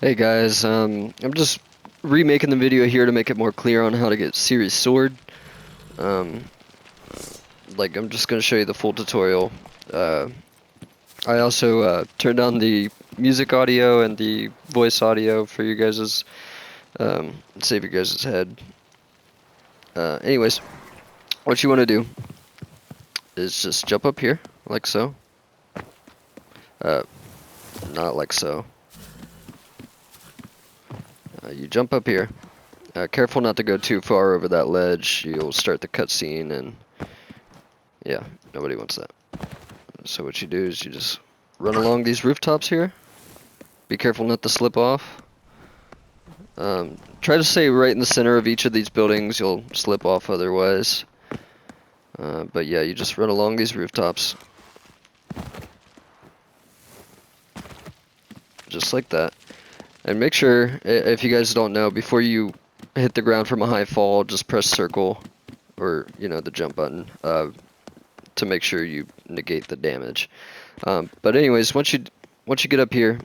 Hey guys, I'm just remaking the video here to make it more clear on how to get Ciri's sword. Um, I'm just gonna show you the full tutorial. I also turned on the music audio and the voice audio for you guys' save you guys' head. Anyways, what you want to do is just jump up here, like so. Not like so. You jump up here. Careful not to go too far over that ledge. You'll start the cutscene, and yeah, nobody wants that. So what you do is you just run along these rooftops here. Be careful not to slip off. Try to stay right in the center of each of these buildings. You'll slip off otherwise. But yeah, you just run along these rooftops. Just like that. And make sure, if you guys don't know, before you hit the ground from a high fall, just press circle, or, the jump button, to make sure you negate the damage. But anyways, once you get up here,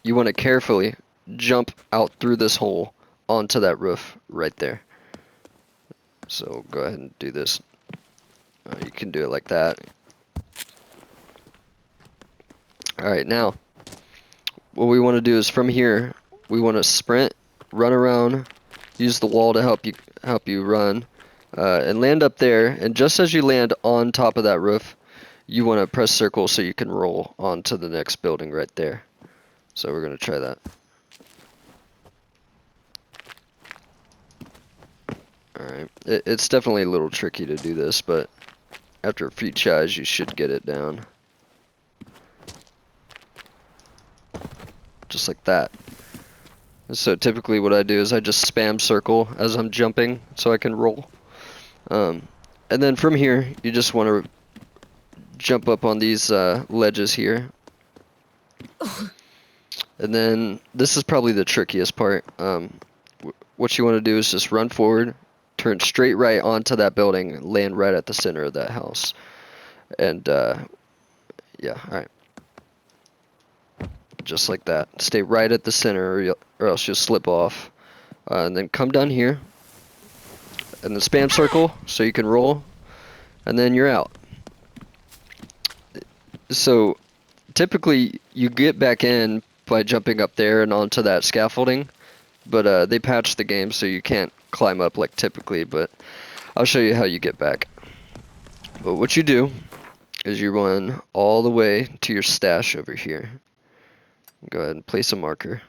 you want to carefully jump out through this hole onto that roof right there. So go ahead and do this. You can do it like that. Alright, now what we want to do is from here we want to sprint, run around, use the wall to help you run, and land up there. And just as you land on top of that roof, you want to press circle so you can roll onto the next building right there. So we're going to try that. Alright, it's definitely a little tricky to do this, but after a few tries you should get it down. Just like that. So typically what I do is I just spam circle as I'm jumping so I can roll. And then from here you just want to jump up on these ledges here. And then this is probably the trickiest part. What you want to do is just run forward, turn straight right onto that building, and land right at the center of that house. And yeah, alright. Just like that. Stay right at the center or else you'll slip off. And then come down here. And then spam circle so you can roll. And then you're out. So typically you get back in by jumping up there and onto that scaffolding. But they patched the game so you can't climb up like typically. But I'll show you how you get back. But what you do is you run all the way to your stash over here. Go ahead and place a marker.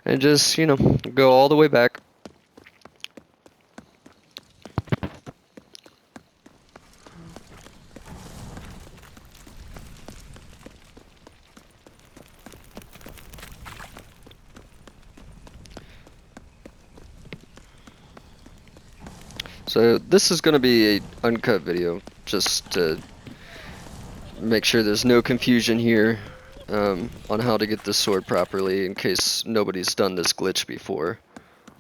And just, go all the way back. So this is going to be an uncut video, just to make sure there's no confusion here on how to get this sword properly, in case nobody's done this glitch before.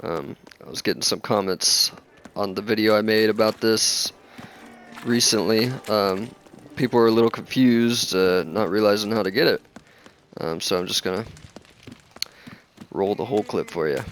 I was getting some comments on the video I made about this recently. People were a little confused, not realizing how to get it. So I'm just going to roll the whole clip for you.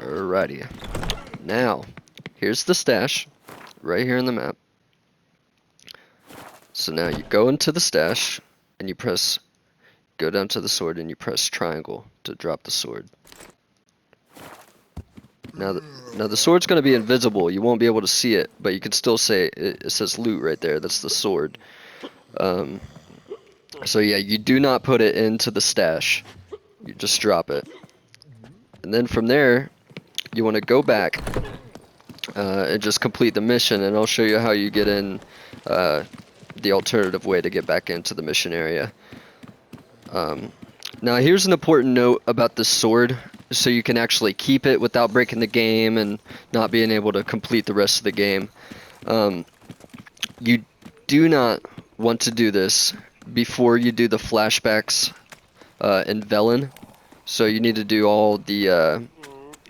Alrighty. Now, here's the stash, right here in the map. So now you go into the stash, and you go down to the sword, and you press triangle to drop the sword. Now the sword's going to be invisible. You won't be able to see it, but you can still say, it says loot right there. That's the sword. So yeah, you do not put it into the stash. You just drop it. And then from there, you want to go back and just complete the mission, and I'll show you how you get in the alternative way to get back into the mission area. Now here's an important note about this sword, so you can actually keep it without breaking the game and not being able to complete the rest of the game. You do not want to do this before you do the flashbacks in Velen. So you need to do all the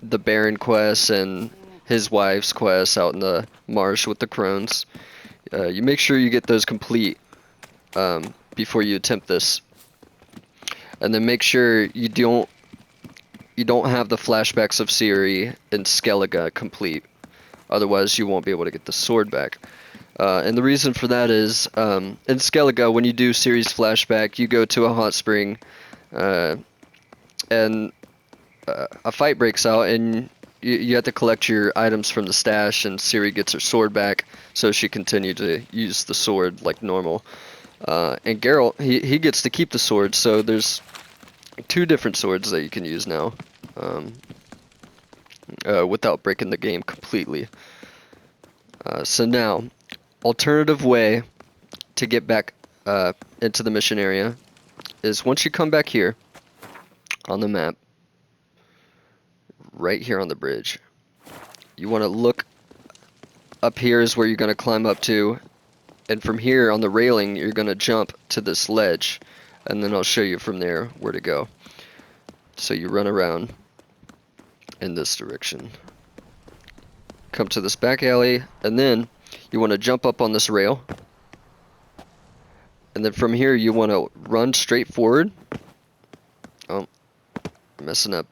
Baron quests and his wife's quests out in the marsh with the crones. You make sure you get those complete before you attempt this, and then make sure you don't have the flashbacks of Ciri and Skellige complete. Otherwise, you won't be able to get the sword back. And the reason for that is, in Skellige, when you do Ciri's flashback, you go to a hot spring, and a fight breaks out, and you have to collect your items from the stash, and Ciri gets her sword back, so she continued to use the sword like normal. And Geralt, he gets to keep the sword, so there's 2 different swords that you can use now, without breaking the game completely. So now, alternative way to get back into the mission area is once you come back here on the map, right here on the bridge, you want to look up. Here is where you're going to climb up to, and from here on the railing you're going to jump to this ledge, and then I'll show you from there where to go. So you run around in this direction, come to this back alley, and then you want to jump up on this rail, and then from here you want to run straight forward. Oh, messing up.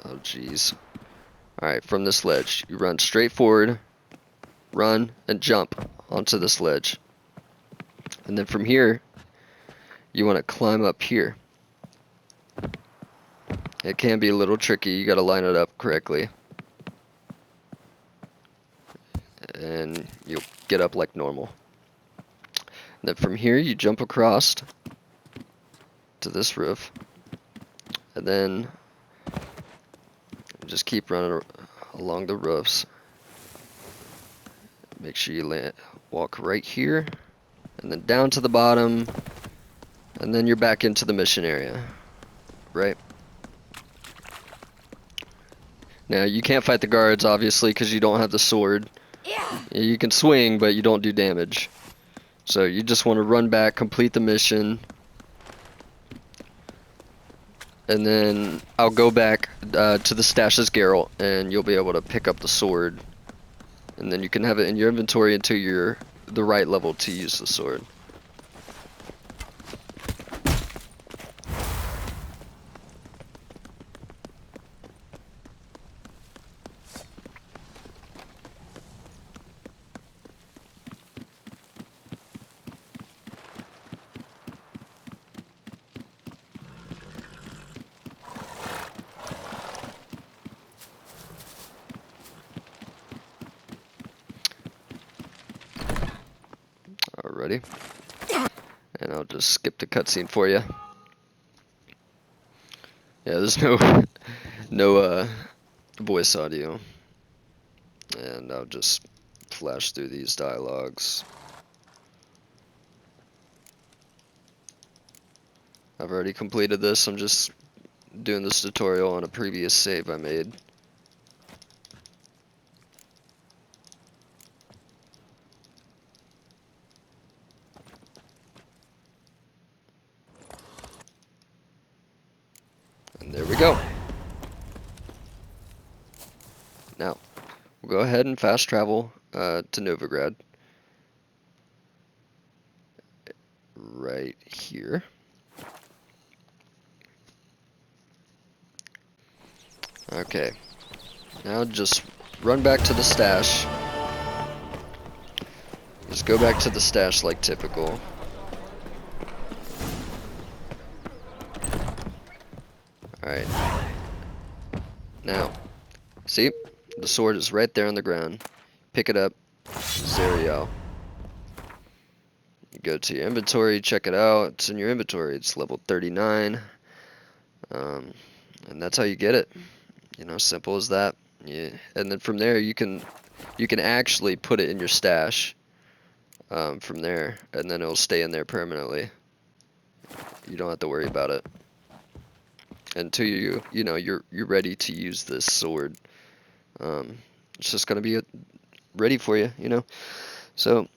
Oh jeez. Alright, from this ledge you run straight forward, run and jump onto this ledge, and then from here you want to climb up here. It can be a little tricky, you gotta line it up correctly, and you'll get up like normal. And then from here you jump across to this roof, and then just keep running along the roofs. Make sure you walk right here, and then down to the bottom, and then you're back into the mission area, right? Now you can't fight the guards obviously because you don't have the sword. You can swing, but you don't do damage. So you just want to run back, complete the mission, and then I'll go back to the stash as Geralt, and you'll be able to pick up the sword, and then you can have it in your inventory until you're the right level to use the sword. Alrighty, and I'll just skip the cutscene for you. Yeah, there's no voice audio, and I'll just flash through these dialogues. I've already completed this. I'm just doing this tutorial on a previous save I made. And there we go. Now, we'll go ahead and fast travel to Novigrad. Right here. Okay. Now just run back to the stash. Just go back to the stash like typical. Alright. Now, see? The sword is right there on the ground. Pick it up. Zerial. Go to your inventory, check it out. It's in your inventory. It's level 39. And that's how you get it. You know, simple as that. Yeah. And then from there you can actually put it in your stash. from there, and then it'll stay in there permanently. You don't have to worry about it until you're ready to use this sword. It's just gonna be ready for you, So,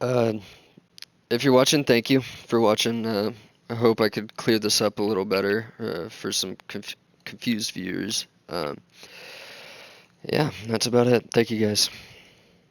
if you're watching, thank you for watching. I hope I could clear this up a little better for some confused viewers. Yeah, that's about it. Thank you guys.